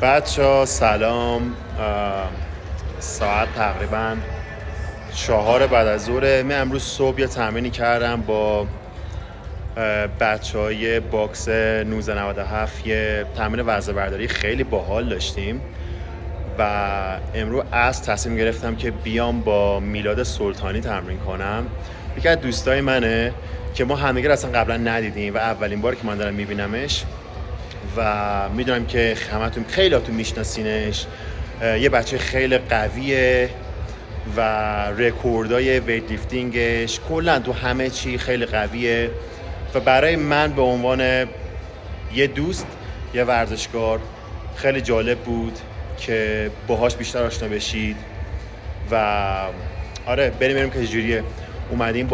بچه‌ها سلام. ساعت تقریبا 4 بعد از ظهر. من امروز صبح یه تمرینی کردم با بچه‌های باکس 1997. یه تمرین وزنه برداری خیلی باحال داشتیم و امروز تصمیم گرفتم که بیام با میلاد سلطانی تمرین کنم. یکی از دوستای منه که ما همدیگه اصلا قبلا ندیدیم و اولین بار که من دارم میبینمش و میدونم که همتون خیلیاتون میشناسینش. یه بچه خیلی قویه و رکوردای ویت لیفتینگش کلا تو همه چی خیلی قویه و برای من به عنوان یه دوست، یه ورزشکار، خیلی جالب بود که باهاش بیشتر آشنا بشید و آره بریم که چجوریه. اومدیم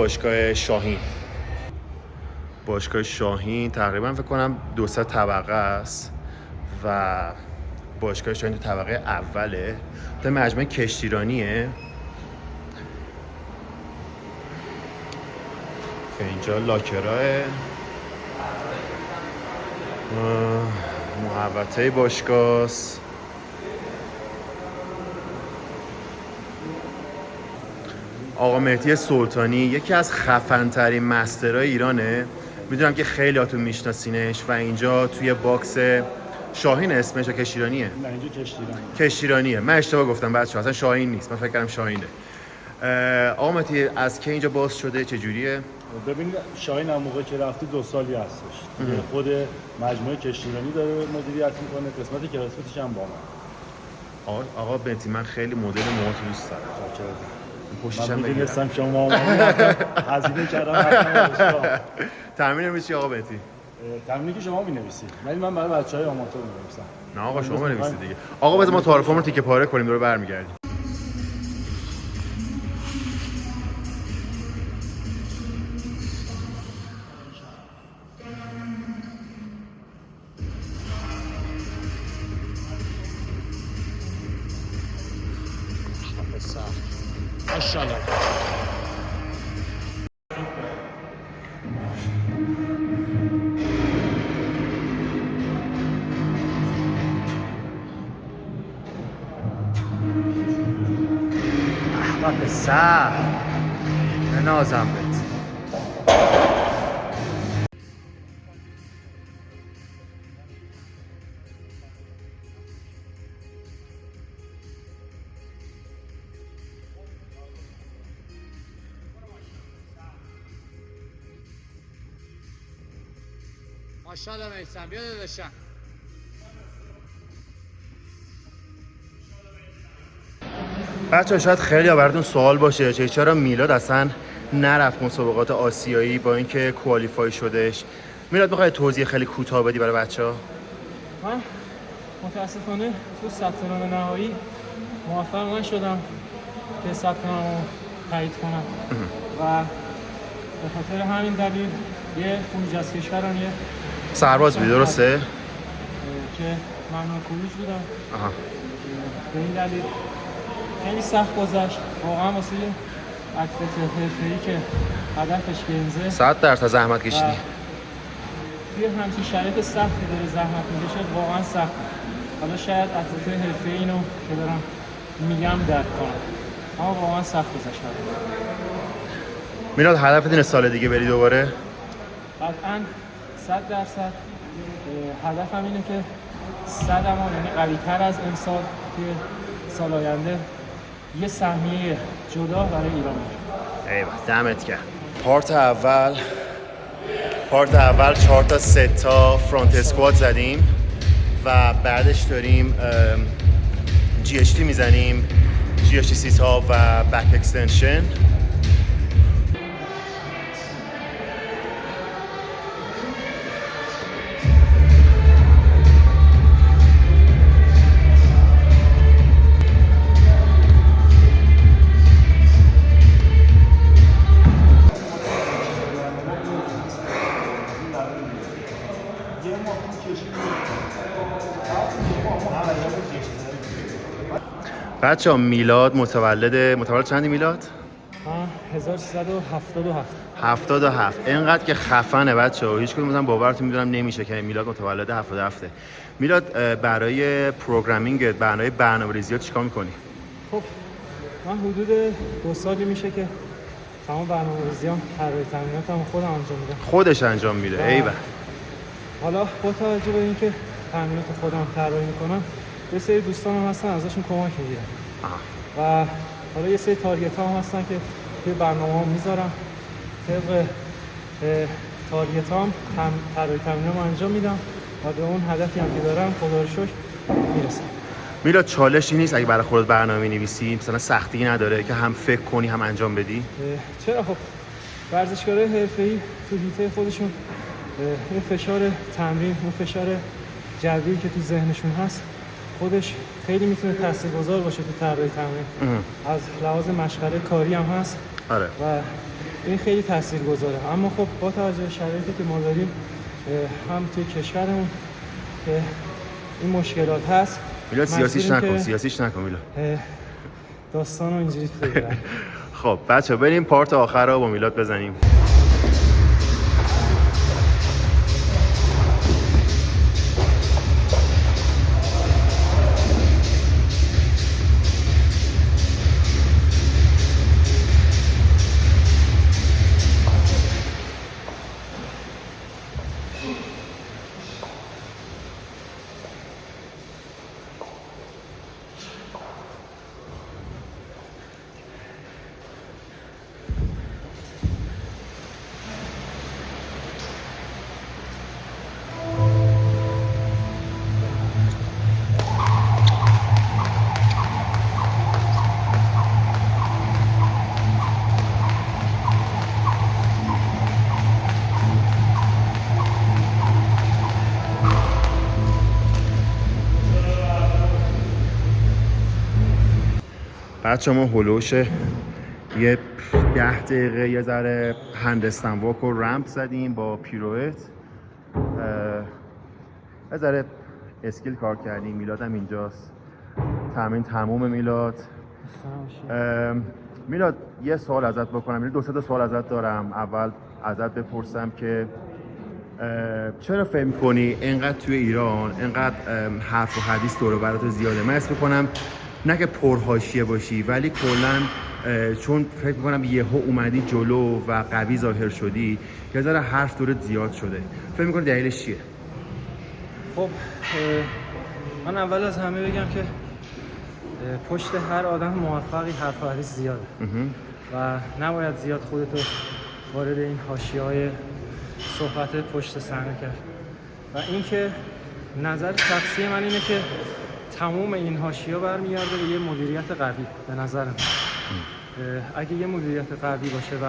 باشگاه شاهین تقریبا فکر کنم 200 طبقه است و باشگاه شاهین تو طبقه اوله. تو مجمع کشتیرانیه که اینجا لاکراه محوطه باشگاه است. آقا مهدی سلطانی یکی از خفن‌ترین مسترهای ایرانه. میدونم که خیلی هاتون میشناسینش و اینجا توی باکس شاهین اسمش کشتیرانیه؟ نه اینجا کشتیرانیه. من اشتباه گفتم بچه‌ها، اصلا شاهین نیست، من فکر کردم شاهینه. آقا مهدی از کی اینجا باز شده؟ چه جوریه؟ ببینید شاهین هم موقعی که رفتی 2 سالی هستش. خود مجموعه کشتیرانی داره مدیریت میکنه، قسمت کراسفیتش هم با من. آقا مهدی من خیلی مدل موهات دوست دارم. پشتش هم میدونستم شما اومدید، هزینه کردم. تمرین می‌چی آقا مهدی؟ تمرینی که شما می‌نویسید، ولی من برای بچه‌های آماتور می‌نویسم. نه آقا شما بنویسید دیگه. آقا بذار ما تعارفمون رو تیکه پاره کنیم دوباره برمیگردیم. ماشاءالله. احمد سر نازم بهت. ماشاءالله میسم بیا داداشم. بچه‌ها شاید خیلی براتون سوال باشه چرا میلاد اصلا نرفت مسابقات آسیایی با اینکه کوالیفای شدش. میلاد میخوای توضیح خیلی کوتاه بدی برای بچه‌ها؟ من متاسفانه تو ثبت نام نهایی موفق نشدم که ثبت نامو تایید کنم و به خاطر همین دلیل یه خروج از کشورم، یه سرباز بودی درسته؟ که ممنوع خروج بودم. آها. به این دلیل خیلی سخت گذشت واقعا واسه یه اتلت حرفه‌ای که هدفش گنزه 100% زحمت کشیدی. توی همچین شرایط سختی داره زحمت میکشه، واقعا سخت. حالا شاید اتلت حرفه‌ای اینو که دارم میگم درک کنم، اما واقعا سخت گذشت. میلاد هدفت اینه سال دیگه بری دوباره؟ قطعاً 100% هدفم اینه که صدمو یعنی قوی‌تر از امسال توی سال آینده یه سهمیه جدا برای ایران بگیرم. ایوه دمت گرم. پارت اول 4 تا 3 تا فرانت اسکوات زدیم و بعدش داریم جی اچ تی میزنیم، جی اچ تی 30 تا و بک اکستنشن. بچه‌ها میلاد متولد چندی میلاد؟ 1377. 77. اینقدر که خفنه بچه‌ها، هیچ کدوم مثلا باورتون میدونم نمیشه که میلاد متولد 77. میلاد برای پروگرامینگ، برای برنامه‌ریزی چیکار می‌کنی؟ خب من حدود 2 سالی میشه که تمام برنامه‌ریزیام طراحی تمریناتم خودم انجام میدم. خودش انجام میده. ایول. حالا با توجه به اینکه تمرینات خودم طراحی میکنم، یه سری دوستانم هستن ازشون کمک میگیرم و حالا یه سری تارگت ها هم هستن که توی برنامه‌ام میذارم. طبق تارگت هام طراحی تمرینام انجام میدم و به اون هدفی هم که دارم خدا رو شکر میرسم. میلاد چالشی نیست اگه برای خودت برنامه می‌نویسی؟ مثلا سختی نداره که هم فکر کنی هم انجام بدی؟ چرا؟ خب ورزشکارای حرفه‌ای تو حیطه خودشون اون فشار تمرین، اون فشار جوی که تو ذهنشون هست خودش خیلی میتونه تاثیرگذار باشه تو طراحی تمرین. از لحاظ مشغله کاری هم هست. آره. و این خیلی تاثیرگذاره. اما خب با توجه به شرایطی که ما داریم هم توی کشورمون که این مشکلات هست، میلاد سیاسیش نکن میلاد. داستانو اینجوری بگیرم. خب بچه‌ها بریم پارت آخر رو با میلاد بزنیم. بچه ما هلوش یه 10 دقیقه یه ذره هندستان واک و رمپ زدیم با پیروت، یه ذره اسکیل کار کردیم. میلاد هم اینجاست. تمرین تموم. میلاد یه سوال ازت بکنم، 2-3 سوال ازت دارم. اول ازت بپرسم که چرا فکر می‌کنی اینقدر توی ایران اینقدر حرف و حدیث دور و برات زیاده؟ من اسم می‌کنم نه که پرحاشیه باشی، ولی کلاً چون فکر می‌کنم یهو اومدی جلو و قوی ظاهر شدی که ذره حرف دورت زیاد شده. فکر می‌کنی دلیلش چیه؟ خب من اول از همه بگم که پشت هر آدم موفقی حرف و حدیث زیاده و نباید زیاد خودتو وارد این حاشیه‌های صحبت پشت صحنه کرد. و اینکه نظر شخصی من اینه که تمام این حاشیه‌ها برمیگرده به یه مدیریت قوی. به نظر من اگه یه مدیریت قوی باشه و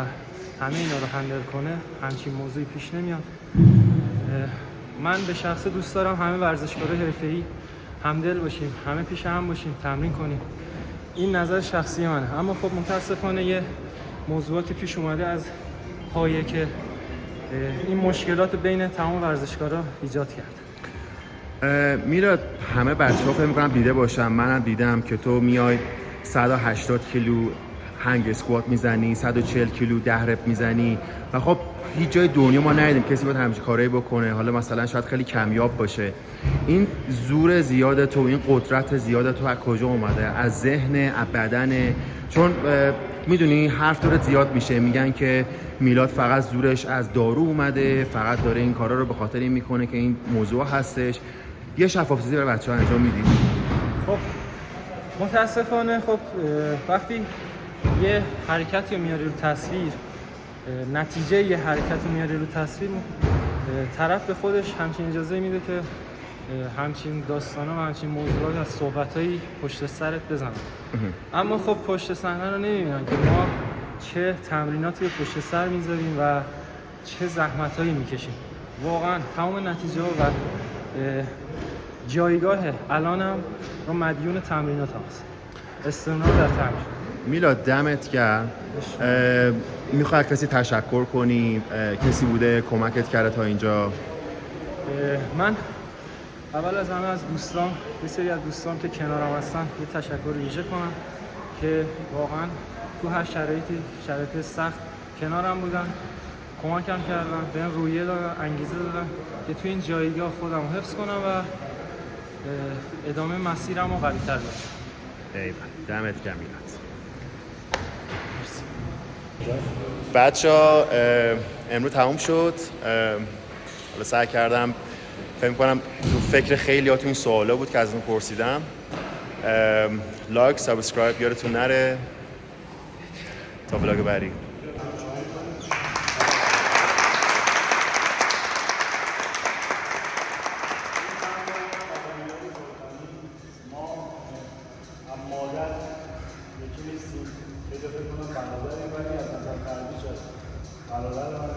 همه اینا رو هندل کنه، همچین موضوعی پیش نمیاد. من به شخص دوست دارم همه ورزشکارای حرفه‌ای همدل باشیم، همه پیش هم باشیم، تمرین کنیم. این نظر شخصی منه. اما خب متاسفانه یه موضوعاتی پیش اومده از پایه که این مشکلات بین تمام ورزشکارا ایجاد کرد. میلاد همه بچه‌ها فکر می‌کنم دیده باشم، منم دیدم که تو میای 180 کیلو هنگ اسکوات میزنی، 140 کیلو ده رپ میزنی و خب هیچ جای دنیا ما ندیدیم کسی باید همچین کارایی بکنه. حالا مثلا شاید خیلی کمیاب باشه. این زور زیاد تو، این قدرت زیاد تو از کجا اومده؟ از ذهن، از بدن؟ چون میدونی حرف داره زیاد میشه، میگن که میلاد فقط زورش از دارو اومده، فقط داره این کارا رو به خاطر این میکنه که این موضوع هستش. یه شفافیتی برای بچه‌ها انجام میدی؟ خب متاسفانه خب وقتی یه حرکتی رو میاری رو تصویر، نتیجه یه حرکت رو میاری رو تصویر، طرف به خودش همچین اجازه میده که همچین داستانا و همچین موضوعات از صحبتایی پشت سرت بزنن. اما خب پشت صحنه رو نمیبینن که ما چه تمریناتی رو پشت سر میذاریم و چه زحمتایی میکشیم. واقعا تمام نتیجه و جایگاه الانم رو مدیون تمرینات هست. استمرار در تمرین. میلاد دمت گرم. میخوای کسی تشکر کنی؟ کسی بوده کمکت کرده تا اینجا؟ من اول از همه از دوستان، یه سری از دوستان که کنارم هستن یه تشکر ویژه کنم که واقعا تو هر شرایط سخت کنارم بودن، کمکم کردن، بهم روحیه دادن، انگیزه دادن که تو این جایگاه خودم رو حفظ کنم و ادامه مسیرم رو قوی‌تر بکنم. ایوه، دمت گرم میلاد. بچه‌ها امروز تموم شد. حالا سعی کردم فکر کنم تو فکر خیلیاتون این سوالا بود که از اون پرسیدم. لایک، سابسکرایب یادتون نره. تا ولاگ بعدی. مادر یکی نیستیم، خیلی فکر کنم برادری ولی از نظر قلبی شد برادر من